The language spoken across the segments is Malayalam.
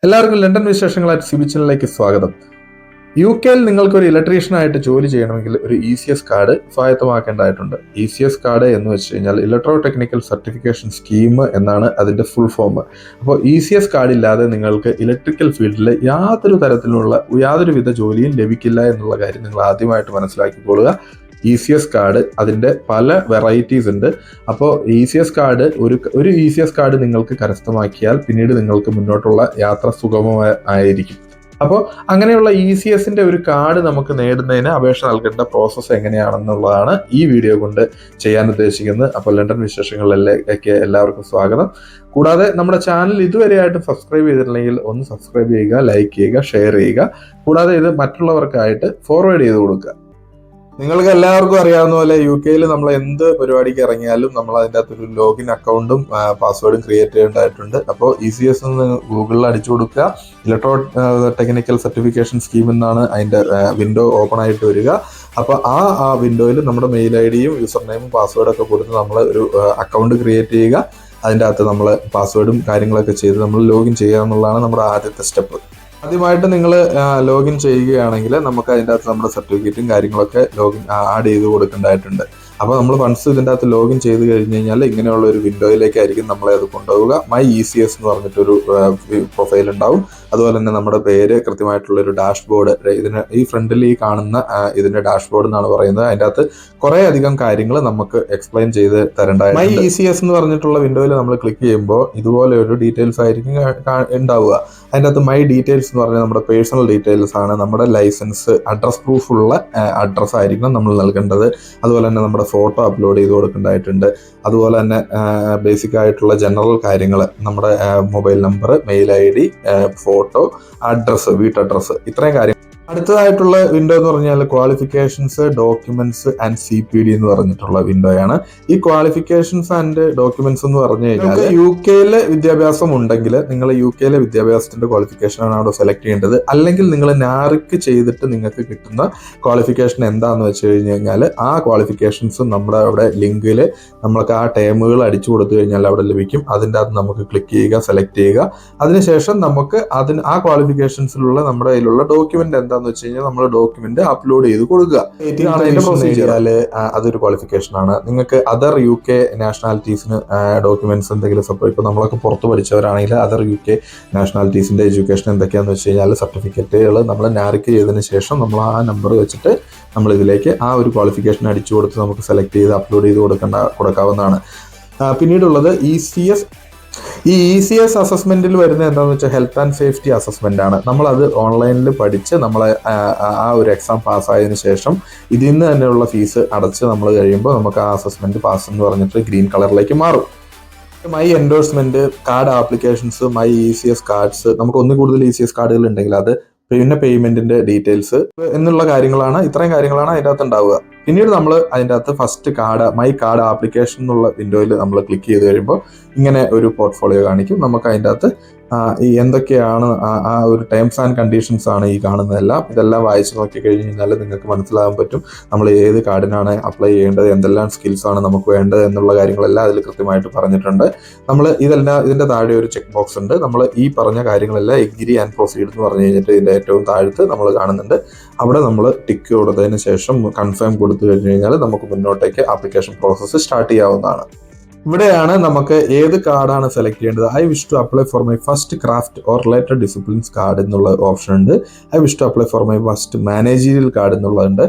എല്ലാവർക്കും ലണ്ടൻ വിശേഷങ്ങളായിട്ട് സിബി ചാനലിലേക്ക് സ്വാഗതം. UK-ൽ നിങ്ങൾക്കൊരു ഇലക്ട്രീഷ്യനായിട്ട് ജോലി ചെയ്യണമെങ്കിൽ ഒരു ECS കാർഡ് സ്വായത്തമാക്കേണ്ടതായിട്ടുണ്ട്. ECS കാർഡ് എന്ന് വെച്ച് കഴിഞ്ഞാൽ ഇലക്ട്രോ ടെക്നിക്കൽ സർട്ടിഫിക്കേഷൻ സ്കീം എന്നാണ് അതിൻ്റെ ഫുൾ ഫോം. അപ്പോൾ ECS കാർഡ് ഇല്ലാതെ നിങ്ങൾക്ക് ഇലക്ട്രിക്കൽ ഫീൽഡിൽ യാതൊരുവിധ ജോലിയും ലഭിക്കില്ല എന്നുള്ള കാര്യം നിങ്ങൾ ആദ്യമായിട്ട് മനസ്സിലാക്കിക്കൊള്ളുക. ECS കാർഡ് അതിൻ്റെ പല വെറൈറ്റീസ് ഉണ്ട്. അപ്പോൾ ECS കാർഡ് ഒരു ECS കാർഡ് നിങ്ങൾക്ക് കരസ്ഥമാക്കിയാൽ പിന്നീട് നിങ്ങൾക്ക് മുന്നോട്ടുള്ള യാത്ര സുഗമമായിരിക്കും. അപ്പോൾ അങ്ങനെയുള്ള ECSൻ്റെ ഒരു കാർഡ് നമുക്ക് നേടുന്നതിന് അപേക്ഷ നൽകേണ്ട പ്രോസസ്സ് എങ്ങനെയാണെന്നുള്ളതാണ് ഈ വീഡിയോ കൊണ്ട് ചെയ്യാൻ ഉദ്ദേശിക്കുന്നത്. അപ്പോൾ ലണ്ടൻ വിശേഷങ്ങളിലേക്ക് എല്ലാവർക്കും സ്വാഗതം. കൂടാതെ നമ്മുടെ ചാനൽ ഇതുവരെയായിട്ടും സബ്സ്ക്രൈബ് ചെയ്തിട്ടില്ലെങ്കിൽ ഒന്ന് സബ്സ്ക്രൈബ് ചെയ്യുക, ലൈക്ക് ചെയ്യുക, ഷെയർ ചെയ്യുക. കൂടാതെ ഇത് മറ്റുള്ളവർക്കായിട്ട് ഫോർവേഡ് ചെയ്ത് കൊടുക്കുക. നിങ്ങൾക്ക് എല്ലാവർക്കും അറിയാവുന്ന പോലെ UK-ൽ നമ്മൾ എന്ത് പരിപാടിക്ക് ഇറങ്ങിയാലും നമ്മൾ അതിൻ്റെ അകത്തൊരു ലോഗിൻ അക്കൗണ്ടും പാസ്വേഡും ക്രിയേറ്റ് ചെയ്യേണ്ടതായിട്ടുണ്ട്. അപ്പോൾ ECS എന്ന് ഗൂഗിളിൽ അടിച്ചു കൊടുക്കുക. ഇലക്ട്രോ ടെക്നിക്കൽ സർട്ടിഫിക്കേഷൻ സ്കീം എന്നാണ് അതിൻ്റെ വിൻഡോ ഓപ്പൺ ആയിട്ട് വരിക. അപ്പോൾ ആ വിൻഡോയിൽ നമ്മുടെ മെയിൽ ID-യും യൂസർ നെയിമും പാസ്വേഡൊക്കെ കൊടുത്ത് നമ്മൾ ഒരു അക്കൗണ്ട് ക്രിയേറ്റ് ചെയ്യുക. അതിൻ്റെ അകത്ത് നമ്മൾ പാസ്വേഡും കാര്യങ്ങളൊക്കെ ചെയ്ത് നമ്മൾ ലോഗിൻ ചെയ്യുക എന്നുള്ളതാണ് നമ്മുടെ ആദ്യത്തെ സ്റ്റെപ്പ്. ആദ്യമായിട്ട് നിങ്ങൾ ലോഗിൻ ചെയ്യുകയാണെങ്കിൽ നമുക്ക് അതിൻ്റെ അകത്ത് നമ്മുടെ സർട്ടിഫിക്കറ്റും കാര്യങ്ങളൊക്കെ ആഡ് ചെയ്ത് കൊടുക്കേണ്ടതായിട്ടുണ്ട്. അപ്പോൾ നമ്മൾ വൺസ് ഇതിൻ്റെ അകത്ത് ലോഗിൻ ചെയ്ത് കഴിഞ്ഞ് കഴിഞ്ഞാൽ ഇങ്ങനെയുള്ള ഒരു വിൻഡോയിലേക്കായിരിക്കും നമ്മളെ അത് കൊണ്ടുപോവുക. മൈ ECS എന്ന് പറഞ്ഞിട്ടൊരു പ്രൊഫൈൽ ഉണ്ടാവും. അതുപോലെ തന്നെ നമ്മുടെ പേര്, കൃത്യമായിട്ടുള്ളൊരു ഡാഷ്ബോർഡ്, ഈ ഫ്രണ്ടിൽ ഈ കാണുന്ന ഇതിൻ്റെ ഡാഷ്ബോർഡ് എന്നാണ് പറയുന്നത്. അതിൻ്റെ അകത്ത് കുറേ അധികം കാര്യങ്ങൾ നമുക്ക് എക്സ്പ്ലെയിൻ ചെയ്ത് തരേണ്ടതായിട്ട്. മൈ ECS എന്ന് പറഞ്ഞിട്ടുള്ള വിൻഡോയിൽ നമ്മൾ ക്ലിക്ക് ചെയ്യുമ്പോൾ ഇതുപോലെ ഒരു ഡീറ്റെയിൽസ് ആയിരിക്കും ഉണ്ടാവുക. അതിൻ്റെ അകത്ത് മൈ ഡീറ്റെയിൽസ് എന്ന് പറഞ്ഞാൽ നമ്മുടെ പേഴ്സണൽ ഡീറ്റെയിൽസ് ആണ്. നമ്മുടെ ലൈസൻസ്, അഡ്രസ് പ്രൂഫുള്ള അഡ്രസ്സ് ആയിരിക്കണം നമ്മൾ നൽകേണ്ടത്. അതുപോലെ തന്നെ നമ്മുടെ ഫോട്ടോ അപ്ലോഡ് ചെയ്ത് കൊടുക്കേണ്ടതായിട്ടുണ്ട്. അതുപോലെ തന്നെ ബേസിക് ആയിട്ടുള്ള ജനറൽ കാര്യങ്ങൾ, നമ്മുടെ mobile number, mail ID, photo, address, വീട്ടഡ്രസ്സ്, ഇത്രയും കാര്യങ്ങൾ. അടുത്തതായിട്ടുള്ള വിൻഡോ എന്ന് പറഞ്ഞാൽ ക്വാളിഫിക്കേഷൻസ്, ഡോക്യുമെന്റ്സ് ആൻഡ് CPD എന്ന് പറഞ്ഞിട്ടുള്ള വിൻഡോയാണ്. ഈ ക്വാളിഫിക്കേഷൻസ് ആൻഡ് ഡോക്യുമെന്റ്സ് എന്ന് പറഞ്ഞു കഴിഞ്ഞാൽ UK-ലെ വിദ്യാഭ്യാസം ഉണ്ടെങ്കിൽ നിങ്ങൾ UK-ലെ വിദ്യാഭ്യാസത്തിന്റെ ക്വാളിഫിക്കേഷനാണ് അവിടെ സെലക്ട് ചെയ്യേണ്ടത്. അല്ലെങ്കിൽ നിങ്ങൾ നാറിക്ക് ചെയ്തിട്ട് നിങ്ങൾക്ക് കിട്ടുന്ന ക്വാളിഫിക്കേഷൻ എന്താണെന്ന് വെച്ച് കഴിഞ്ഞാൽ ആ ക്വാളിഫിക്കേഷൻസ് നമ്മുടെ അവിടെ ലിങ്കിൽ നമ്മൾക്ക് ആ ടേമുകൾ അടിച്ചു കൊടുത്തു കഴിഞ്ഞാൽ അവിടെ ലഭിക്കും. അതിൻ്റെ അകത്ത് നമുക്ക് ക്ലിക്ക് ചെയ്യുക, സെലക്ട് ചെയ്യുക. അതിനുശേഷം നമുക്ക് ആ ക്വാളിഫിക്കേഷൻസിലുള്ള നമ്മുടെ കയ്യിലുള്ള ഡോക്യുമെന്റ് എന്താണെന്ന് വെച്ച് കഴിഞ്ഞാൽ നമ്മൾ ഡോക്യുമെന്റ് അപ്ലോഡ് ചെയ്ത് കൊടുക്കുക. അതൊരു ക്വാളിഫിക്കേഷൻ ആണ്. നിങ്ങൾക്ക് അതർ UK നാഷണാലിറ്റീസിന് ഡോക്യുമെന്റ്സ് എന്തെങ്കിലും ഇപ്പോൾ നമ്മളൊക്കെ പുറത്ത് പഠിച്ചവരാണെങ്കിൽ അതർ UK നാഷണാലിറ്റീസിന്റെ എഡ്യൂക്കേഷൻ എന്തൊക്കെയാണെന്ന് വെച്ച് കഴിഞ്ഞാൽ സർട്ടിഫിക്കറ്റുകൾ നമ്മൾ നാരിക്ക് ചെയ്തതിന് ശേഷം നമ്മൾ ആ നമ്പർ വെച്ചിട്ട് നമ്മൾ ഇതിലേക്ക് ആ ഒരു ക്വാളിഫിക്കേഷൻ അടിച്ചു കൊടുത്ത് നമുക്ക് സെലക്ട് ചെയ്ത് അപ്ലോഡ് ചെയ്ത് കൊടുക്കാവുന്നതാണ്. പിന്നീടുള്ളത് ഈ ECS അസസ്മെന്റിൽ വരുന്നത് എന്താണെന്ന് വെച്ചാൽ ഹെൽത്ത് ആൻഡ് സേഫ്റ്റി അസസ്മെന്റ് ആണ്. നമ്മളത് ഓൺലൈനിൽ പഠിച്ച് നമ്മൾ ആ ഒരു എക്സാം പാസ്സായതിനു ശേഷം ഇതിൽ നിന്ന് തന്നെയുള്ള ഫീസ് അടച്ച് നമ്മൾ കഴിയുമ്പോൾ നമുക്ക് ആ അസസ്മെന്റ് പാസ് എന്ന് പറഞ്ഞിട്ട് ഗ്രീൻ കളറിലേക്ക് മാറും. My endorsement, card applications, my ECS cards, നമുക്ക് ഒന്നിൽ കൂടുതൽ ECS കാർഡുകൾ ഉണ്ടെങ്കിൽ അത്, പിന്നെ പേയ്മെന്റിന്റെ ഡീറ്റെയിൽസ് എന്നുള്ള കാര്യങ്ങളാണ്, ഇത്രയും കാര്യങ്ങളാണ് അതിൻ്റെ അകത്ത് ഉണ്ടാവുക. പിന്നീട് നമ്മൾ അതിൻ്റെ അകത്ത് ഫസ്റ്റ് മൈ കാർഡ് ആപ്ലിക്കേഷൻ എന്നുള്ള വിൻഡോയിൽ നമ്മൾ ക്ലിക്ക് ചെയ്ത് കഴിയുമ്പോൾ ഇങ്ങനെ ഒരു പോർട്ട്ഫോളിയോ കാണിക്കും. നമുക്ക് അതിൻ്റെ അകത്ത് ഈ എന്തൊക്കെയാണ് ആ ഒരു ടേംസ് ആൻഡ് കണ്ടീഷൻസ് ആണ് ഈ കാണുന്നതെല്ലാം. ഇതെല്ലാം വായിച്ച് നോക്കി കഴിഞ്ഞ് കഴിഞ്ഞാൽ നിങ്ങൾക്ക് മനസ്സിലാകാൻ പറ്റും നമ്മൾ ഏത് കാർഡിനാണ് അപ്ലൈ ചെയ്യേണ്ടത്, എന്തെല്ലാം സ്കിൽസ് ആണ് നമുക്ക് വേണ്ടത് എന്നുള്ള കാര്യങ്ങളെല്ലാം അതിൽ കൃത്യമായിട്ട് പറഞ്ഞിട്ടുണ്ട്. നമ്മൾ ഇതിൻ്റെ താഴെ ഒരു ചെക്ക് ബോക്സ് ഉണ്ട്. നമ്മൾ ഈ പറഞ്ഞ കാര്യങ്ങളെല്ലാം എഗ്രി ആൻഡ് പ്രൊസീഡ് എന്ന് പറഞ്ഞു കഴിഞ്ഞിട്ട് ഇതിൻ്റെ ഏറ്റവും താഴത്ത് നമ്മൾ കാണുന്നുണ്ട്. അവിടെ നമ്മൾ ടിക്ക് കൊടുത്തതിന് ശേഷം കൺഫേം കൊടുത്തു കഴിഞ്ഞ് കഴിഞ്ഞാൽ നമുക്ക് മുന്നോട്ടേക്ക് ആപ്ലിക്കേഷൻ പ്രോസസ്സ് സ്റ്റാർട്ട് ചെയ്യാവുന്നതാണ്. ഇവിടെയാണ് നമുക്ക് ഏത് കാർഡാണ് സെലക്ട് ചെയ്യേണ്ടത്. I wish to apply for my first craft or related disciplines card എന്നുള്ള ഓപ്ഷൻ ഉണ്ട്. I wish to apply for my first managerial card എന്നുള്ളതുണ്ട്.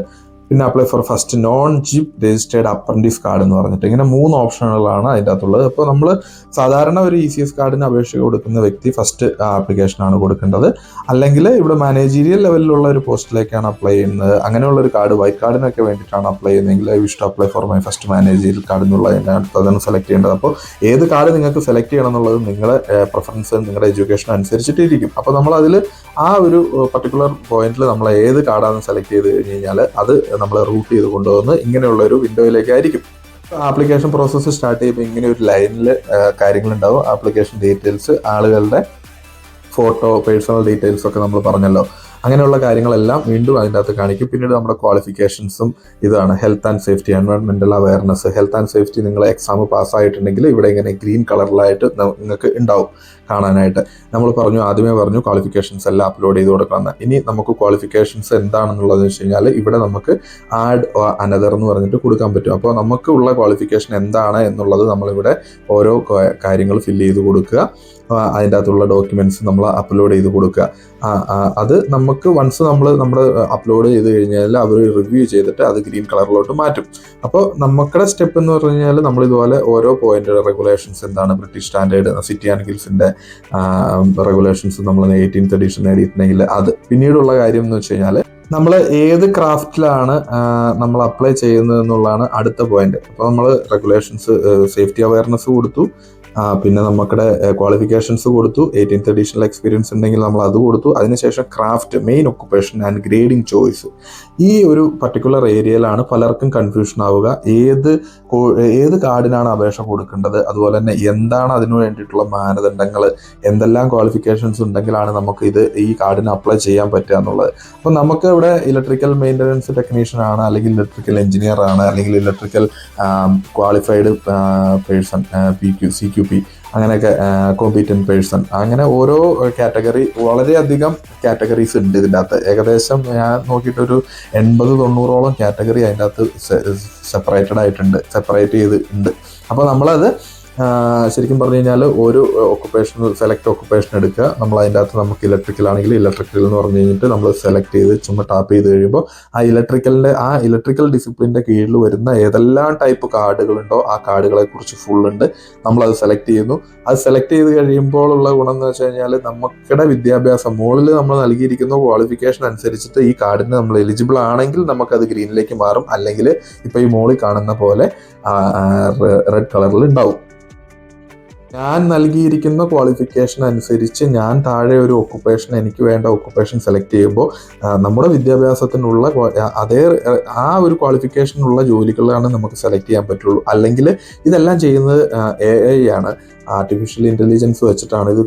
പിന്നെ apply for first non JIB registered apprentice card എന്ന് പറഞ്ഞിട്ട് ഇങ്ങനെ 3 ഓപ്ഷനുകളാണ് അതിൻ്റെ അകത്തുള്ളത്. അപ്പോൾ നമ്മൾ സാധാരണ ഒരു ECS കാർഡിന് അപേക്ഷ കൊടുക്കുന്ന വ്യക്തി ഫസ്റ്റ് ആപ്ലിക്കേഷനാണ് കൊടുക്കേണ്ടത്. അല്ലെങ്കിൽ ഇവിടെ മാനേജീരിയൽ ലെവലിലുള്ള ഒരു പോസ്റ്റിലേക്കാണ് അപ്ലൈ ചെയ്യുന്നത്, അങ്ങനെയുള്ള ഒരു കാർഡ്, വൈറ്റ് കാർഡിനൊക്കെ വേണ്ടിയിട്ടാണ് അപ്ലൈ ചെയ്യുന്നതെങ്കിൽ I wish to apply for my first managerial card എന്നുള്ളതിനാണ് അതാണ് സെലക്ട് ചെയ്യേണ്ടത്. അപ്പോൾ ഏത് കാർഡ് നിങ്ങൾക്ക് സെലക്ട് ചെയ്യണം എന്നുള്ളത് നിങ്ങളുടെ പ്രിഫറൻസ്, നിങ്ങളുടെ എഡ്യൂക്കേഷൻ അനുസരിച്ചിട്ടിരിക്കും. അപ്പോൾ നമ്മൾ അതിൽ ആ ഒരു പർട്ടിക്കുലർ പോയിന്റിൽ നമ്മൾ ഏത് കാർഡാണ് സെലക്ട് ചെയ്ത് കഴിഞ്ഞ് കഴിഞ്ഞാൽ അത് നമ്മൾ റൂട്ട് ചെയ്ത് കൊണ്ടുവന്ന് ഇങ്ങനെയുള്ള ഒരു വിൻഡോയിലേക്കായിരിക്കും. ആപ്ലിക്കേഷൻ പ്രോസസ്സ് സ്റ്റാർട്ട് ചെയ്യുമ്പോൾ ഇങ്ങനെ ഒരു ലൈനിൽ കാര്യങ്ങളുണ്ടാവും. ആപ്ലിക്കേഷൻ ഡീറ്റെയിൽസ്, ആളുകളുടെ ഫോട്ടോ, പേഴ്സണൽ ഡീറ്റെയിൽസ് ഒക്കെ നമ്മൾ പറഞ്ഞല്ലോ. അങ്ങനെയുള്ള കാര്യങ്ങളെല്ലാം വീണ്ടും അതിൻ്റെ അകത്ത് കാണിക്കും. പിന്നീട് നമ്മുടെ ക്വാളിഫിക്കേഷൻസും ഇതാണ് ഹെൽത്ത് ആൻഡ് സേഫ്റ്റി, എൻവയോൺമെന്റൽ അവയർനെസ്. ഹെൽത്ത് ആൻഡ് സേഫ്റ്റി നിങ്ങൾ എക്സാം പാസ്സായിട്ടുണ്ടെങ്കിൽ ഇവിടെ ഇങ്ങനെ ഗ്രീൻ കളറിലായിട്ട് നിങ്ങൾക്ക് ഉണ്ടാവും. കാണാനായിട്ട്. നമ്മൾ ആദ്യമേ പറഞ്ഞു ക്വാളിഫിക്കേഷൻസ് എല്ലാം അപ്ലോഡ് ചെയ്ത് കൊടുക്കണം. ഇനി നമുക്ക് ക്വാളിഫിക്കേഷൻസ് എന്താണെന്നുള്ളത് വെച്ച് കഴിഞ്ഞാൽ ഇവിടെ നമുക്ക് ആഡ് അനദർ എന്ന് പറഞ്ഞിട്ട് കൊടുക്കാൻ പറ്റും. അപ്പോൾ നമുക്ക് ഉള്ള ക്വാളിഫിക്കേഷൻ എന്താണ് എന്നുള്ളത് നമ്മളിവിടെ ഓരോ കാര്യങ്ങൾ ഫില്ല് ചെയ്ത് കൊടുക്കുക. അതിൻ്റെ അകത്തുള്ള ഡോക്യുമെന്റ്സ് നമ്മൾ അപ്ലോഡ് ചെയ്ത് കൊടുക്കുക. അത് നമുക്ക് വൺസ് നമ്മൾ അപ്ലോഡ് ചെയ്ത് കഴിഞ്ഞാൽ അവർ റിവ്യൂ ചെയ്തിട്ട് അത് ഗ്രീൻ കളറിലോട്ട് മാറ്റും. അപ്പോൾ നമ്മുടെ സ്റ്റെപ്പ് എന്ന് പറഞ്ഞു കഴിഞ്ഞാൽ നമ്മൾ ഇതുപോലെ ഓരോ പോയിന്റ് റെഗുലേഷൻസ് എന്താണ്, ബ്രിട്ടീഷ് സ്റ്റാൻഡേർഡ്, സിറ്റി ആൻഡ് ഗിൽസിന്റെ റെഗുലേഷൻസ് നമ്മൾ 18th എഡിഷൻ നേടിയിട്ടുണ്ടെങ്കിൽ അത്. പിന്നീടുള്ള കാര്യം എന്ന് വെച്ച് കഴിഞ്ഞാൽ നമ്മൾ ഏത് ക്രാഫ്റ്റിലാണ് നമ്മൾ അപ്ലൈ ചെയ്യുന്നത് എന്നുള്ളതാണ് അടുത്ത പോയിന്റ്. അപ്പോൾ നമ്മൾ റെഗുലേഷൻസ്, സേഫ്റ്റി അവയർനെസ് കൊടുത്തു, പിന്നെ നമ്മുടെ ക്വാളിഫിക്കേഷൻസ് കൊടുത്തു, 18th എഡിഷണൽ എക്സ്പീരിയൻസ് ഉണ്ടെങ്കിൽ നമ്മൾ അത് കൊടുത്തു. അതിനുശേഷം craft, main occupation and grading choice. ഈ ഒരു പർട്ടിക്കുലർ ഏരിയയിലാണ് പലർക്കും കൺഫ്യൂഷൻ ആവുക. ഏത് കാർഡിനാണ് അപേക്ഷ കൊടുക്കേണ്ടത്, അതുപോലെ തന്നെ എന്താണ് അതിനു വേണ്ടിയിട്ടുള്ള മാനദണ്ഡങ്ങൾ, എന്തെല്ലാം ക്വാളിഫിക്കേഷൻസ് ഉണ്ടെങ്കിലാണ് നമുക്ക് ഈ കാർഡിന് അപ്ലൈ ചെയ്യാൻ പറ്റുക എന്നുള്ളത്. അപ്പോൾ നമുക്ക് ഇവിടെ ഇലക്ട്രിക്കൽ മെയിൻ്റനൻസ് ടെക്നീഷ്യൻ ആണ്, അല്ലെങ്കിൽ ഇലക്ട്രിക്കൽ എഞ്ചിനീയർ ആണ്, അല്ലെങ്കിൽ ഇലക്ട്രിക്കൽ ക്വാളിഫൈഡ് പേഴ്സൺ, CQP, അങ്ങനെയൊക്കെ കോമ്പീറ്റന്റ് പേഴ്സൺ, അങ്ങനെ ഓരോ കാറ്റഗറി, വളരെയധികം കാറ്റഗറീസ് ഉണ്ട് ഇതിൻ്റെ അകത്ത്. ഏകദേശം ഞാൻ നോക്കിയിട്ടൊരു 80-90ഓളം കാറ്റഗറി അതിൻ്റെ അകത്ത് സെപ്പറേറ്റ് ചെയ്തിട്ടുണ്ട്. അപ്പോൾ നമ്മളത് ശരിക്കും പറഞ്ഞു കഴിഞ്ഞാൽ ഒരു സെലക്ട് ഒക്കുപ്പേഷൻ എടുക്കുക. നമ്മൾ അതിൻ്റെ അകത്ത് നമുക്ക് ഇലക്ട്രിക്കൽ ആണെങ്കിൽ ഇലക്ട്രിക്കൽ എന്ന് പറഞ്ഞു കഴിഞ്ഞിട്ട് നമ്മൾ സെലക്ട് ചെയ്ത് ചുമ്മാ ടാപ്പ് ചെയ്ത് കഴിയുമ്പോൾ ആ ഇലക്ട്രിക്കൽ ഡിസിപ്ലിൻ്റെ കീഴിൽ വരുന്ന ഏതെല്ലാം ടൈപ്പ് കാർഡുകളുണ്ടോ ആ കാർഡുകളെ കുറിച്ച് ഫുള്ളുണ്ട്. നമ്മളത് സെലക്ട് ചെയ്യുന്നു. അത് സെലക്ട് ചെയ്ത് കഴിയുമ്പോഴുള്ള ഗുണം എന്ന് വെച്ച് കഴിഞ്ഞാൽ നമുക്കിടെ വിദ്യാഭ്യാസം, മുകളിൽ നമ്മൾ നൽകിയിരിക്കുന്ന ക്വാളിഫിക്കേഷൻ അനുസരിച്ചിട്ട് ഈ കാർഡിന് നമ്മൾ എലിജിബിൾ ആണെങ്കിൽ നമുക്കത് ഗ്രീനിലേക്ക് മാറും, അല്ലെങ്കിൽ ഇപ്പോൾ ഈ മുകളിൽ കാണുന്ന പോലെ റെഡ് കളറിൽ ഉണ്ടാവും. ഞാൻ നൽകിയിരിക്കുന്ന ക്വാളിഫിക്കേഷൻ അനുസരിച്ച് ഞാൻ താഴെ ഒരു ഒക്കുപ്പേഷൻ, എനിക്ക് വേണ്ട ഒക്കുപ്പേഷൻ സെലക്ട് ചെയ്യുമ്പോൾ നമ്മുടെ വിദ്യാഭ്യാസത്തിനുള്ള ആ ഒരു ക്വാളിഫിക്കേഷനുള്ള ജോലികളാണ് നമുക്ക് സെലക്ട് ചെയ്യാൻ പറ്റുള്ളൂ. അല്ലെങ്കിൽ ഇതെല്ലാം ചെയ്യുന്നത് AI ആണ്, ആർട്ടിഫിഷ്യൽ ഇൻ്റലിജൻസ് വെച്ചിട്ടാണ് ഇത്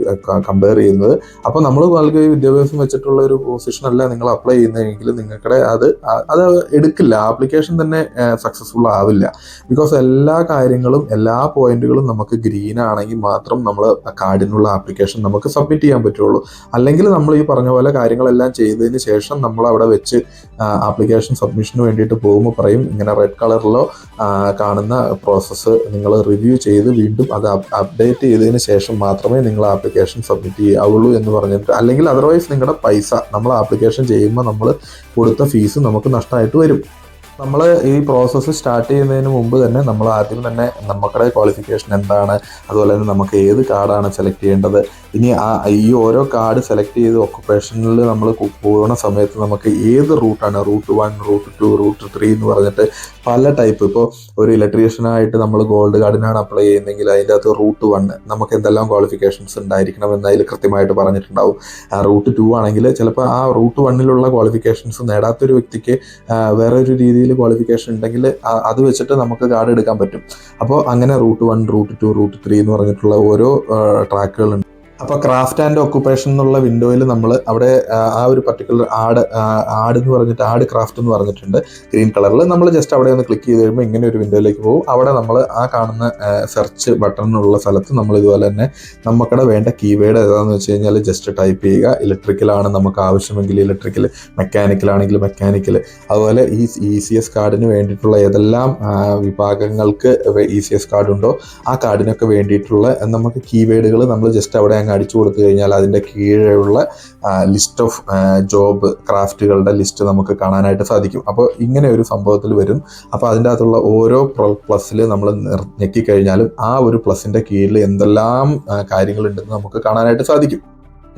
കമ്പയർ ചെയ്യുന്നത്. അപ്പോൾ നമ്മൾ നൽകിയ വിദ്യാഭ്യാസം വെച്ചിട്ടുള്ള ഒരു പൊസിഷനല്ല നിങ്ങൾ അപ്ലൈ ചെയ്യുന്നതെങ്കിൽ നിങ്ങൾക്കിടെ അത് എടുക്കില്ല, ആപ്ലിക്കേഷൻ തന്നെ സക്സസ്ഫുൾ ആവില്ല. ബിക്കോസ് എല്ലാ കാര്യങ്ങളും, എല്ലാ പോയിന്റുകളും നമുക്ക് ഗ്രീൻ ആണെങ്കിൽ മാത്രം നമ്മൾ കാർഡിനുള്ള ആപ്ലിക്കേഷൻ നമുക്ക് സബ്മിറ്റ് ചെയ്യാൻ പറ്റുള്ളൂ. അല്ലെങ്കിൽ നമ്മൾ ഈ പറഞ്ഞ പോലെ കാര്യങ്ങളെല്ലാം ചെയ്തതിന് ശേഷം നമ്മൾ അവിടെ വെച്ച് ആപ്ലിക്കേഷൻ സബ്മിഷന് വേണ്ടിയിട്ട് പോകുമ്പോൾ പറയും ഇങ്ങനെ റെഡ് കളറിലോ കാണുന്ന പ്രോസസ്സ് നിങ്ങൾ റിവ്യൂ ചെയ്ത് വീണ്ടും അത് അപ്ഡേറ്റ് ചെയ്തതിന് ശേഷം മാത്രമേ നിങ്ങൾ ആപ്ലിക്കേഷൻ സബ്മിറ്റ് ചെയ്യാവുള്ളൂ എന്ന് പറഞ്ഞിട്ട്, അല്ലെങ്കിൽ അതർവൈസ് നിങ്ങളുടെ പൈസ, നമ്മൾ ആപ്ലിക്കേഷൻ ചെയ്യുമ്പോൾ നമ്മൾ കൊടുത്ത ഫീസ് നമുക്ക് നഷ്ടമായിട്ട് വരും. നമ്മൾ ഈ പ്രോസസ്സ് സ്റ്റാർട്ട് ചെയ്യുന്നതിന് മുമ്പ് തന്നെ നമ്മൾ ആദ്യം തന്നെ നമ്മുടെ ക്വാളിഫിക്കേഷൻ എന്താണ്, അതുപോലെ തന്നെ നമുക്ക് ഏത് കാർഡാണ് സെലക്ട് ചെയ്യേണ്ടത്, ഇനി ഈ ഓരോ കാർഡ് സെലക്ട് ചെയ്ത് ഒക്കുപ്പേഷനിൽ നമ്മൾ പോകുന്ന സമയത്ത് നമുക്ക് ഏത് റൂട്ടാണ്, റൂട്ട് 1, റൂട്ട് 2, റൂട്ട് 3 എന്ന് പറഞ്ഞിട്ട് പല ടൈപ്പ്. ഇപ്പോൾ ഒരു ഇലക്ട്രീഷ്യനായിട്ട് നമ്മൾ ഗോൾഡ് കാർഡിനാണ് അപ്ലൈ ചെയ്യുന്നതെങ്കിൽ അതിൻ്റെ അകത്ത് റൂട്ട് 1 നമുക്ക് എന്തെല്ലാം ക്വാളിഫിക്കേഷൻസ് ഉണ്ടായിരിക്കണം എന്ന് അതിൽ കൃത്യമായിട്ട് പറഞ്ഞിട്ടുണ്ടാവും. റൂട്ട് 2 ആണെങ്കിൽ ചിലപ്പോൾ ആ റൂട്ട് 1ലുള്ള ക്വാളിഫിക്കേഷൻസ് നേടാത്തൊരു വ്യക്തിക്ക് വേറെ ഒരു രീതിയിൽ ക്വാളിഫിക്കേഷൻ ഉണ്ടെങ്കിൽ അത് വെച്ചിട്ട് നമുക്ക് കാർഡ് എടുക്കാൻ പറ്റും. അപ്പോൾ അങ്ങനെ റൂട്ട് 1, റൂട്ട് 2, റൂട്ട് 3 എന്ന് പറഞ്ഞിട്ടുള്ള ഓരോ ട്രാക്കുകളുണ്ട്. അപ്പോൾ ക്രാഫ്റ്റ് ആൻഡ് ഒക്കുപ്പേഷൻ എന്നുള്ള വിൻഡോയിൽ നമ്മൾ അവിടെ ആ ഒരു പർട്ടിക്കുലർ ആഡ് എന്ന് പറഞ്ഞിട്ട് ആഡ് ക്രാഫ്റ്റ് എന്ന് പറഞ്ഞിട്ടുണ്ട് ഗ്രീൻ കളറിൽ. നമ്മൾ ജസ്റ്റ് അവിടെ ഒന്ന് ക്ലിക്ക് ചെയ്ത് കഴിയുമ്പോൾ ഇങ്ങനെ ഒരു വിൻഡോയിലേക്ക് പോകും. അവിടെ നമ്മൾ ആ കാണുന്ന സെർച്ച് ബട്ടണിനുള്ള സ്ഥലത്ത് നമ്മൾ ഇതുപോലെ തന്നെ നമുക്കടെ വേണ്ട കീവേഡ് ഏതാണെന്ന് വെച്ച് കഴിഞ്ഞാൽ ജസ്റ്റ് ടൈപ്പ് ചെയ്യുക. ഇലക്ട്രിക്കലാണ് നമുക്ക് ആവശ്യമെങ്കിൽ ഇലക്ട്രിക്കൽ, മെക്കാനിക്കലാണെങ്കിൽ മെക്കാനിക്കൽ. അതുപോലെ ഈ ECS കാർഡിന് വേണ്ടിയിട്ടുള്ള ഏതെല്ലാം വിഭാഗങ്ങൾക്ക് ECS കാർഡുണ്ടോ ആ കാർഡിനൊക്കെ വേണ്ടിയിട്ടുള്ള നമുക്ക് കീവേഡുകൾ നമ്മൾ ജസ്റ്റ് അവിടെ അടിച്ചു കൊടുത്തു കഴിഞ്ഞാൽ അതിൻ്റെ കീഴിലുള്ള ലിസ്റ്റ് ഓഫ് ജോബ് ക്രാഫ്റ്റുകളുടെ ലിസ്റ്റ് നമുക്ക് കാണാനായിട്ട് സാധിക്കും. അപ്പോൾ ഇങ്ങനെ ഒരു സംഭവത്തിൽ വരും. അപ്പോൾ അതിൻ്റെ അകത്തുള്ള ഓരോ പ്ലസ്സിൽ നമ്മൾ ഞെക്കിക്കഴിഞ്ഞാലും ആ ഒരു പ്ലസിൻ്റെ കീഴിൽ എന്തെല്ലാം കാര്യങ്ങളുണ്ടെന്ന് നമുക്ക് കാണാനായിട്ട് സാധിക്കും.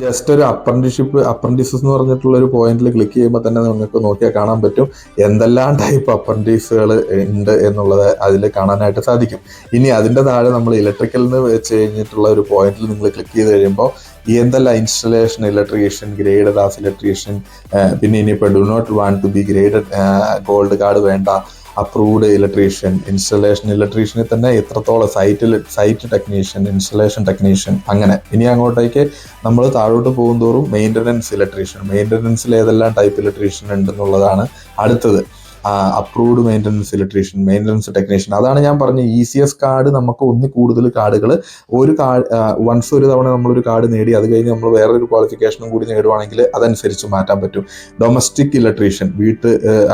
ജസ്റ്റ് ഒരു അപ്രന്റീസസ് എന്ന് പറഞ്ഞിട്ടുള്ള ഒരു പോയിന്റിൽ ക്ലിക്ക് ചെയ്യുമ്പോൾ തന്നെ നിങ്ങൾക്ക് നോക്കിയാൽ കാണാൻ പറ്റും എന്തെല്ലാം ടൈപ്പ് അപ്രന്റീസുകൾ ഉണ്ട് എന്നുള്ളത് അതിൽ കാണാനായിട്ട് സാധിക്കും. ഇനി അതിൻ്റെ താഴെ നമ്മൾ ഇലക്ട്രിക്കൽ എന്ന് വെച്ച് കഴിഞ്ഞിട്ടുള്ള ഒരു പോയിന്റിൽ നിങ്ങൾ ക്ലിക്ക് ചെയ്ത് കഴിയുമ്പോൾ എന്തെല്ലാം installation electrician, graded as electrician, പിന്നെ ഇനിയിപ്പോൾ do not want to be graded, gold card വേണ്ട, അപ്രൂവ്ഡ് ഇലക്ട്രീഷ്യൻ, ഇൻസ്റ്റലേഷൻ ഇലക്ട്രീഷ്യനിൽ തന്നെ എത്രത്തോളം സൈറ്റ് ടെക്നീഷ്യൻ, ഇൻസ്റ്റലേഷൻ ടെക്നീഷ്യൻ, അങ്ങനെ. ഇനി അങ്ങോട്ടേക്ക് നമ്മൾ താഴോട്ട് പോകുന്തോറും മെയിൻ്റനൻസ് ഇലക്ട്രീഷ്യൻ, മെയിൻ്റനൻസിൽ ഏതെല്ലാം ടൈപ്പ് ഇലക്ട്രീഷ്യൻ ഉണ്ടെന്നുള്ളതാണ് അടുത്തത്. Approved maintenance technician. അതാണ് ഞാൻ പറഞ്ഞ ECS കാർഡ്. നമുക്ക് ഒന്നിൽ കൂടുതൽ കാർഡുകൾ വൺസ് ഒരു തവണ നമ്മളൊരു കാർഡ് നേടി അത് കഴിഞ്ഞ് നമ്മൾ വേറൊരു ക്വാളിഫിക്കേഷനും കൂടി നേടുവാണെങ്കിൽ അതനുസരിച്ച് മാറ്റാൻ പറ്റും. ഡൊമസ്റ്റിക് ഇലക്ട്രീഷ്യൻ,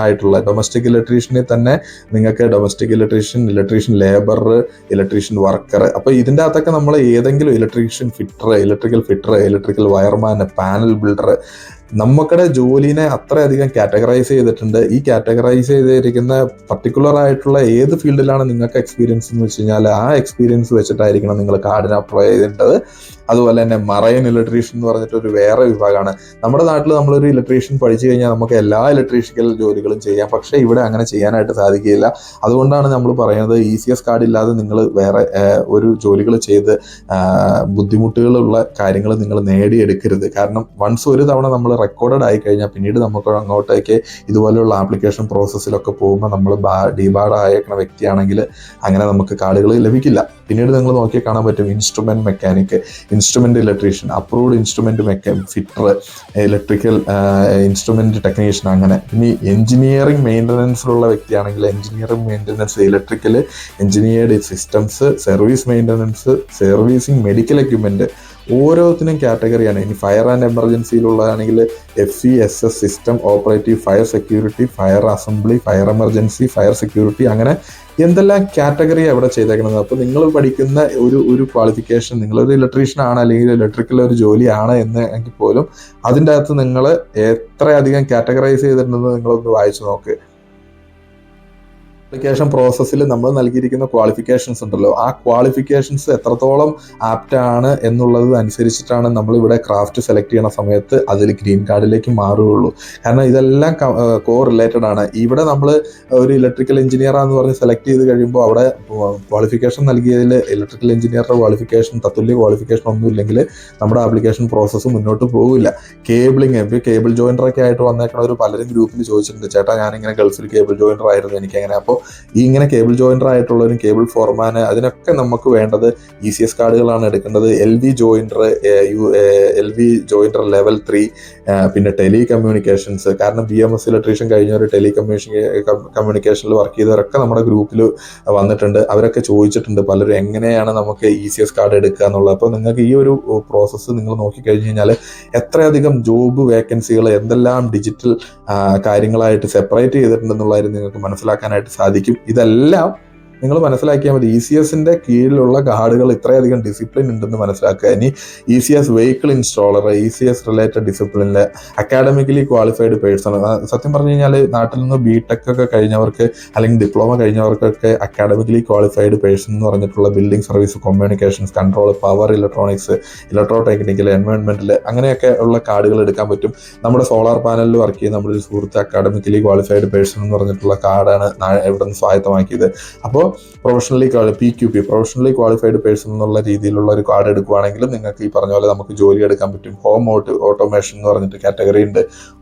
ആയിട്ടുള്ള ഡൊമസ്റ്റിക് ഇലക്ട്രീഷ്യനിൽ തന്നെ നിങ്ങൾക്ക് domestic electrician labourer, electrician worker. അപ്പോൾ ഇതിൻ്റെ അകത്തൊക്കെ നമ്മൾ ഏതെങ്കിലും electrical fitter, electrical wireman, panel builder, നമുക്കിടെ ജോലിനെ അത്രയധികം കാറ്റഗറൈസ് ചെയ്തിട്ടുണ്ട്. ഈ കാറ്റഗറൈസ് ചെയ്തിരിക്കുന്ന പർട്ടിക്കുലർ ആയിട്ടുള്ള ഏത് ഫീൽഡിലാണ് നിങ്ങൾക്ക് എക്സ്പീരിയൻസ് എന്ന് വെച്ച് കഴിഞ്ഞാൽ ആ എക്സ്പീരിയൻസ് വെച്ചിട്ടായിരിക്കണം നിങ്ങൾ കാർഡിന് അപ്ലൈ ചെയ്തിട്ടത്. അതുപോലെ തന്നെ മറൈൻ ഇലക്ട്രീഷ്യൻ എന്ന് പറഞ്ഞിട്ട് ഒരു വേറെ വിഭാഗമാണ്. നമ്മുടെ നാട്ടിൽ നമ്മളൊരു ഇലക്ട്രീഷ്യൻ പഠിച്ചു കഴിഞ്ഞാൽ നമുക്ക് എല്ലാ ഇലക്ട്രീഷ്യൽ ജോലികളും ചെയ്യാം. പക്ഷേ ഇവിടെ അങ്ങനെ ചെയ്യാനായിട്ട് സാധിക്കില്ല. അതുകൊണ്ടാണ് നമ്മൾ പറയുന്നത് ECS കാർഡ് ഇല്ലാതെ നിങ്ങൾ വേറെ ഒരു ജോലികൾ ചെയ്ത് ബുദ്ധിമുട്ടുകളുള്ള കാര്യങ്ങൾ നിങ്ങൾ നേടിയെടുക്കരുത്. കാരണം വൺസ് ഒരു തവണ നമ്മൾ റെക്കോർഡഡ് ആയി കഴിഞ്ഞാൽ പിന്നീട് നമുക്ക് അങ്ങോട്ടേക്ക് ഇതുപോലെയുള്ള ആപ്ലിക്കേഷൻ പ്രോസസ്സിലൊക്കെ പോകുമ്പോൾ നമ്മൾ ഡീബാർഡ് ആയേക്കുന്ന വ്യക്തിയാണെങ്കിൽ അങ്ങനെ നമുക്ക് കാർഡുകൾ ലഭിക്കില്ല. പിന്നീട് നിങ്ങൾ നോക്കി കാണാൻ പറ്റും instrument mechanic, instrument electrician, approved instrument fitter, electrical instrument technician, അങ്ങനെ. ഇനി എഞ്ചിനീയറിംഗ് മെയിൻ്റനൻസിലുള്ള വ്യക്തിയാണെങ്കിൽ engineering maintenance, electrical engineered systems, service maintenance, servicing medical equipment, ഓരോത്തിനും കാറ്റഗറിയാണ്. ഇനി ഫയർ ആൻഡ് എമർജൻസിയിലുള്ളതാണെങ്കിൽ FESS system operative, fire security, fire assembly, fire emergency, fire security, അങ്ങനെ എന്തെല്ലാം കാറ്റഗറിയാണ് ഇവിടെ ചെയ്തേക്കുന്നത്. അപ്പോൾ നിങ്ങൾ പഠിക്കുന്ന ഒരു ക്വാളിഫിക്കേഷൻ, നിങ്ങളൊരു ഇലക്ട്രീഷ്യൻ ആണ് അല്ലെങ്കിൽ ഇലക്ട്രിക്കൽ ഒരു ജോലിയാണ് എങ്കിൽ പോലും അതിൻ്റെ അകത്ത് നിങ്ങൾ എത്രയധികം കാറ്റഗറൈസ് ചെയ്തിട്ടുണ്ടെന്ന് നിങ്ങളൊന്ന് വായിച്ചു നോക്ക്. ആപ്ലിക്കേഷൻ പ്രോസസ്സിൽ നമ്മൾ നൽകിയിരിക്കുന്ന ക്വാളിഫിക്കേഷൻസ് ഉണ്ടല്ലോ, ആ ക്വാളിഫിക്കേഷൻസ് എത്രത്തോളം ആപ്റ്റ് ആണ് എന്നുള്ളത് അനുസരിച്ചിട്ടാണ് നമ്മളിവിടെ ക്രാഫ്റ്റ് സെലക്ട് ചെയ്യുന്ന സമയത്ത് അതിൽ ഗ്രീൻ കാർഡിലേക്ക് മാറുകയുള്ളൂ. കാരണം ഇതെല്ലാം കോ റിലേറ്റഡ് ആണ്. ഇവിടെ നമ്മൾ ഒരു ഇലക്ട്രിക്കൽ എഞ്ചിനീയറാന്ന് പറഞ്ഞ് സെലക്ട് ചെയ്ത് കഴിയുമ്പോൾ അവിടെ ക്വാളിഫിക്കേഷൻ നൽകിയതിൽ ഇലക്ട്രിക്കൽ എഞ്ചിനീയറുടെ ക്വാളിഫിക്കേഷൻ, തത്തുല്യ ക്വാളിഫിക്കേഷൻ ഒന്നും ഇല്ലെങ്കിൽ നമ്മുടെ ആപ്ലിക്കേഷൻ പ്രോസസ്സ് മുന്നോട്ട് പോകില്ല. കേബിളിങ്, ഇപ്പോൾ കേബിൾ ജോയിനറൊക്കെ ആയിട്ട് വന്നേക്കണ പലരും ഗ്രൂപ്പിൽ ചോദിച്ചിട്ടുണ്ട്, ചേട്ടാ ഞാനിങ്ങനെ ഗൾഫിൽ കേബിൾ ജോയിനർ ആയിരുന്നു, എനിക്കെങ്ങനെ. അപ്പോൾ ഈ ഇങ്ങനെ കേബിൾ ജോയിനർ ആയിട്ടുള്ളവരും കേബിൾ ഫോർമാന് അതിനൊക്കെ നമുക്ക് വേണ്ടത് ECS കാർഡുകളാണ് എടുക്കേണ്ടത്. LV ജോയിനർ ലെവൽ 3, പിന്നെ ടെലി കമ്മ്യൂണിക്കേഷൻസ്. കാരണം BMS ഇലക്ട്രീഷ്യൻ കഴിഞ്ഞവർ കമ്മ്യൂണിക്കേഷനിൽ വർക്ക് ചെയ്തവരൊക്കെ നമ്മുടെ ഗ്രൂപ്പിൽ വന്നിട്ടുണ്ട്. അവരൊക്കെ ചോദിച്ചിട്ടുണ്ട് പലരും എങ്ങനെയാണ് നമുക്ക് ECS കാർഡ് എടുക്കുക എന്നുള്ളത്. അപ്പോൾ നിങ്ങൾക്ക് ഈ ഒരു പ്രോസസ്സ് നിങ്ങൾ നോക്കിക്കഴിഞ്ഞ് കഴിഞ്ഞാൽ എത്രയധികം ജോബ് വേക്കൻസികൾ എന്തെല്ലാം ഡിജിറ്റൽ കാര്യങ്ങളായിട്ട് സെപ്പറേറ്റ് ചെയ്തിട്ടുണ്ടെന്നുള്ളത് നിങ്ങൾക്ക് മനസ്സിലാക്കാനായിട്ട് സാധിക്കും. ഇതെല്ലാം നിങ്ങൾ മനസ്സിലാക്കിയാൽ മതി. ECSന്റെ കീഴിലുള്ള കാർഡുകൾ ഇത്രയധികം ഡിസിപ്ലിൻ ഉണ്ടെന്ന് മനസ്സിലാക്കുക. ഇനി ECS vehicle installer, ECS related ഡിസിപ്ലിനിലെ അക്കാഡമിക്കലി ക്വാളിഫൈഡ് പേഴ്സൺ. സത്യം പറഞ്ഞു കഴിഞ്ഞാൽ നാട്ടിൽ നിന്ന് BTech ഒക്കെ കഴിഞ്ഞവർക്ക് അല്ലെങ്കിൽ ഡിപ്ലോമ കഴിഞ്ഞവർക്കൊക്കെ അക്കാഡമിക്കലി ക്വാളിഫൈഡ് പേഴ്സൺ എന്ന് പറഞ്ഞിട്ടുള്ള building service, communications, control, power electronics, electrotechnical, എൻവയോൺമെന്റൽ, അങ്ങനെയൊക്കെ ഉള്ള കാർഡുകൾ എടുക്കാൻ പറ്റും. നമ്മുടെ സോളാർ പാനലിൽ വർക്ക് ചെയ്യുന്ന നമ്മുടെ ഒരു സുഹൃത്ത് അക്കാഡമിക്കലി ക്വാളിഫൈഡ് പേഴ്സൺ എന്ന് പറഞ്ഞിട്ടുള്ള കാർഡാണ് ഇവിടെ നിന്ന് സ്വായത്തമാക്കിയത്. അപ്പോൾ പ്രൊഫഷണലി പ്രൊഫഷണലി ക്വാളിഫൈഡ് പേഴ്സൺ എന്നുള്ള രീതിയിലുള്ള ഒരു കാർഡ് എടുക്കുകയാണെങ്കിൽ നിങ്ങൾക്ക് ഈ പറഞ്ഞ പോലെ നമുക്ക് ജോലി എടുക്കാൻ പറ്റും. ഹോം ഓട്ടോമേഷൻ എന്ന് പറഞ്ഞിട്ട് കാറ്റഗറി ഉണ്ട്,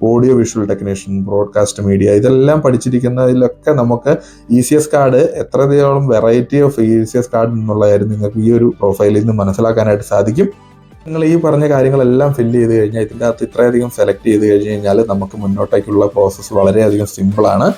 audio visual technician, broadcast media, ഇതെല്ലാം പഠിച്ചിരിക്കുന്നതിലൊക്കെ നമുക്ക് ECS കാർഡ് എത്രത്തോളം വെറൈറ്റി ഓഫ് ECS കാർഡ് എന്നുള്ള കാര്യം നിങ്ങൾക്ക് ഈ ഒരു പ്രൊഫൈലിൽ നിന്ന് മനസ്സിലാക്കാനായിട്ട് സാധിക്കും. നിങ്ങൾ ഈ പറഞ്ഞ കാര്യങ്ങളെല്ലാം ഫില്ല് ചെയ്ത് കഴിഞ്ഞാൽ ഇതിൻ്റെ അകത്ത് ഇത്രയധികം സെലക്ട് ചെയ്ത് കഴിഞ്ഞ് കഴിഞ്ഞാൽ നമുക്ക് മുന്നോട്ടേക്കുള്ള പ്രോസസ്സ് വളരെയധികം സിമ്പിളാണ്.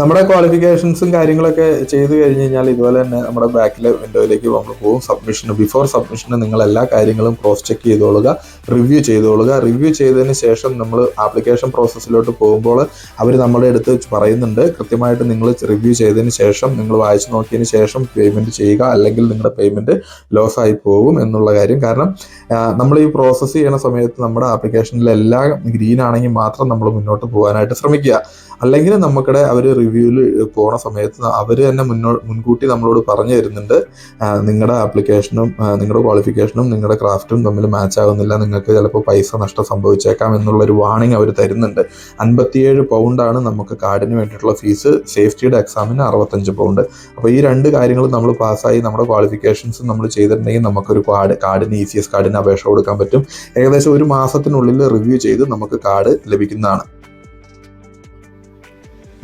നമ്മുടെ ക്വാളിഫിക്കേഷൻസും കാര്യങ്ങളൊക്കെ ചെയ്ത് കഴിഞ്ഞ് കഴിഞ്ഞാൽ ഇതുപോലെ തന്നെ നമ്മുടെ ബാക്കിലെ വിൻഡോയിലേക്ക് നമ്മൾ പോകും. ബിഫോർ സബ്മിഷന് നിങ്ങൾ എല്ലാ കാര്യങ്ങളും ക്രോസ് ചെക്ക് ചെയ്തോളുക, റിവ്യൂ ചെയ്തോളുക. റിവ്യൂ ചെയ്തതിന് ശേഷം നമ്മൾ ആപ്ലിക്കേഷൻ പ്രോസസ്സിലോട്ട് പോകുമ്പോൾ അവർ നമ്മുടെ അടുത്ത് പറയുന്നുണ്ട് കൃത്യമായിട്ട് നിങ്ങൾ റിവ്യൂ ചെയ്തതിന് ശേഷം നിങ്ങൾ വായിച്ചു നോക്കിയതിന് ശേഷം പേയ്മെൻറ്റ് ചെയ്യുക, അല്ലെങ്കിൽ നിങ്ങളുടെ പേയ്മെൻറ്റ് ലോസ് ആയി പോകും എന്നുള്ള കാര്യം. കാരണം നമ്മൾ ഈ പ്രോസസ്സ് ചെയ്യുന്ന സമയത്ത് നമ്മുടെ ആപ്ലിക്കേഷനിലെല്ലാം ഗ്രീൻ ആണെങ്കിൽ മാത്രം നമ്മൾ മുന്നോട്ട് പോകാനായിട്ട് ശ്രമിക്കുക. അല്ലെങ്കിൽ നമുക്കിടെ അവർ റിവ്യൂവിൽ പോണ സമയത്ത് അവർ തന്നെ മുൻകൂട്ടി നമ്മളോട് പറഞ്ഞു തരുന്നുണ്ട് നിങ്ങളുടെ ആപ്ലിക്കേഷനും നിങ്ങളുടെ ക്വാളിഫിക്കേഷനും നിങ്ങളുടെ ക്രാഫ്റ്റും തമ്മിൽ മാച്ച് ആകുന്നില്ല, നിങ്ങൾക്ക് ചിലപ്പോൾ പൈസ നഷ്ടം സംഭവിച്ചേക്കാം എന്നുള്ളൊരു വാർണിംഗ് അവർ തരുന്നുണ്ട്. 57 പൗണ്ടാണ് നമുക്ക് കാർഡിന് വേണ്ടിയിട്ടുള്ള ഫീസ്. സേഫ്റ്റിയുടെ എക്സാമിന് 65 പൗണ്ട്. അപ്പോൾ ഈ രണ്ട് കാര്യങ്ങൾ നമ്മൾ പാസ്സായി നമ്മുടെ ക്വാളിഫിക്കേഷൻസ് നമ്മൾ ചെയ്തിട്ടുണ്ടെങ്കിൽ നമുക്കൊരു കാർഡിന് ECS കാർഡിന് അപേക്ഷ കൊടുക്കാൻ പറ്റും. ഏകദേശം 1 മാസത്തിനുള്ളിൽ റിവ്യൂ ചെയ്ത് നമുക്ക് കാർഡ് ലഭിക്കുന്നതാണ്.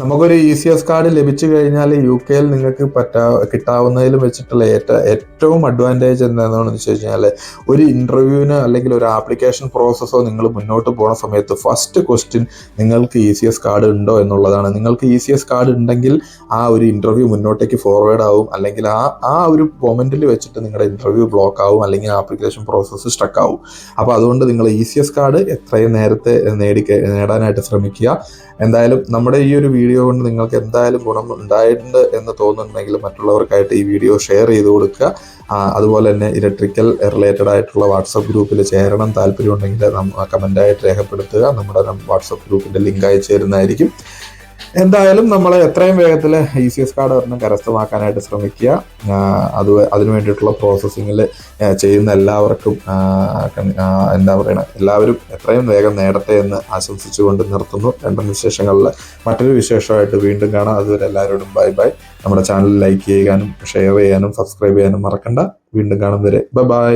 നമുക്കൊരു ECS കാർഡ് ലഭിച്ചു കഴിഞ്ഞാൽ UK നിങ്ങൾക്ക് കിട്ടാവുന്നതിലും വെച്ചിട്ടുള്ള ഏറ്റവും അഡ്വാൻറ്റേജ് എന്താണെന്ന് വെച്ച് കഴിഞ്ഞാൽ ഒരു ഇൻ്റർവ്യൂവിന് അല്ലെങ്കിൽ ഒരു ആപ്ലിക്കേഷൻ പ്രോസസ്സോ നിങ്ങൾ മുന്നോട്ട് പോകുന്ന സമയത്ത് ഫസ്റ്റ് ക്വസ്റ്റ്യൻ നിങ്ങൾക്ക് ECS കാർഡ് ഉണ്ടോ എന്നുള്ളതാണ്. നിങ്ങൾക്ക് ECS കാർഡ് ഉണ്ടെങ്കിൽ ആ ഒരു ഇൻ്റർവ്യൂ മുന്നോട്ടേക്ക് ഫോർവേഡ് ആവും, അല്ലെങ്കിൽ ആ ഒരു മൊമെൻറ്റിൽ വെച്ചിട്ട് നിങ്ങളുടെ ഇൻ്റർവ്യൂ ബ്ലോക്ക് ആവും, അല്ലെങ്കിൽ ആപ്ലിക്കേഷൻ പ്രോസസ്സ് സ്റ്റക്ക് ആവും. അപ്പോൾ അതുകൊണ്ട് നിങ്ങൾ ECS കാർഡ് എത്രയും നേരത്തെ നേടാനായിട്ട് ശ്രമിക്കുക. എന്തായാലും നമ്മുടെ ഈ ഒരു വീഡിയോ കൊണ്ട് നിങ്ങൾക്ക് എന്തായാലും ഗുണം ഉണ്ടായിട്ടുണ്ട് എന്ന് തോന്നുന്നുണ്ടെങ്കിൽ മറ്റുള്ളവർക്കായിട്ട് ഈ വീഡിയോ ഷെയർ ചെയ്ത് കൊടുക്കുക. അതുപോലെ തന്നെ ഇലക്ട്രിക്കൽ റിലേറ്റഡ് ആയിട്ടുള്ള വാട്സപ്പ് ഗ്രൂപ്പിൽ ചേരണം താല്പര്യമുണ്ടെങ്കിൽ കമൻ്റായിട്ട് രേഖപ്പെടുത്തുക. നമ്മുടെ വാട്സപ്പ് ഗ്രൂപ്പിൻ്റെ ലിങ്ക് അയച്ചു തരുന്നതായിരിക്കും. എന്തായാലും നമ്മൾ എത്രയും വേഗത്തിൽ ECS കാർഡ് ഒരെണ്ണം കരസ്ഥമാക്കാനായിട്ട് ശ്രമിക്കുക. അതിനു വേണ്ടിയിട്ടുള്ള പ്രോസസ്സിങ്ങിൽ ചെയ്യുന്ന എല്ലാവർക്കും എന്താ പറയണ, എല്ലാവരും എത്രയും വേഗം നേടട്ടെ എന്ന് ആശംസിച്ചുകൊണ്ട് നിർത്തുന്നു. രണ്ടും വിശേഷങ്ങളിൽ മറ്റൊരു വിശേഷമായിട്ട് വീണ്ടും കാണാം. അതുവരെ എല്ലാവരോടും ബൈ ബൈ. നമ്മുടെ ചാനൽ ലൈക്ക് ചെയ്യാനും ഷെയർ ചെയ്യാനും സബ്സ്ക്രൈബ് ചെയ്യാനും മറക്കണ്ട. വീണ്ടും കാണും വരെ ബൈ.